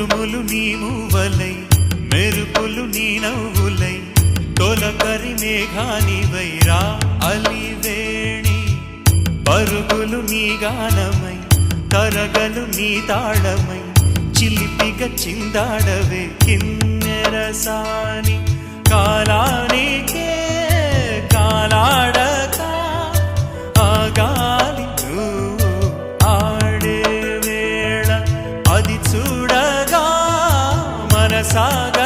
ఉరుములు నీ మూవలై మెరుపులు నీ నవ్వులై తొలకరి మేఘానివైరా అలివేణి పరుగులు నీ గానమై తరగలు నీ తాళమై చిలిపిగ చిందాడవే కిన్నెరసాని కాలానికే కాలాడక ఆగాలి నువ్వు ఆడే వేళ అది చూడగా మనసాగ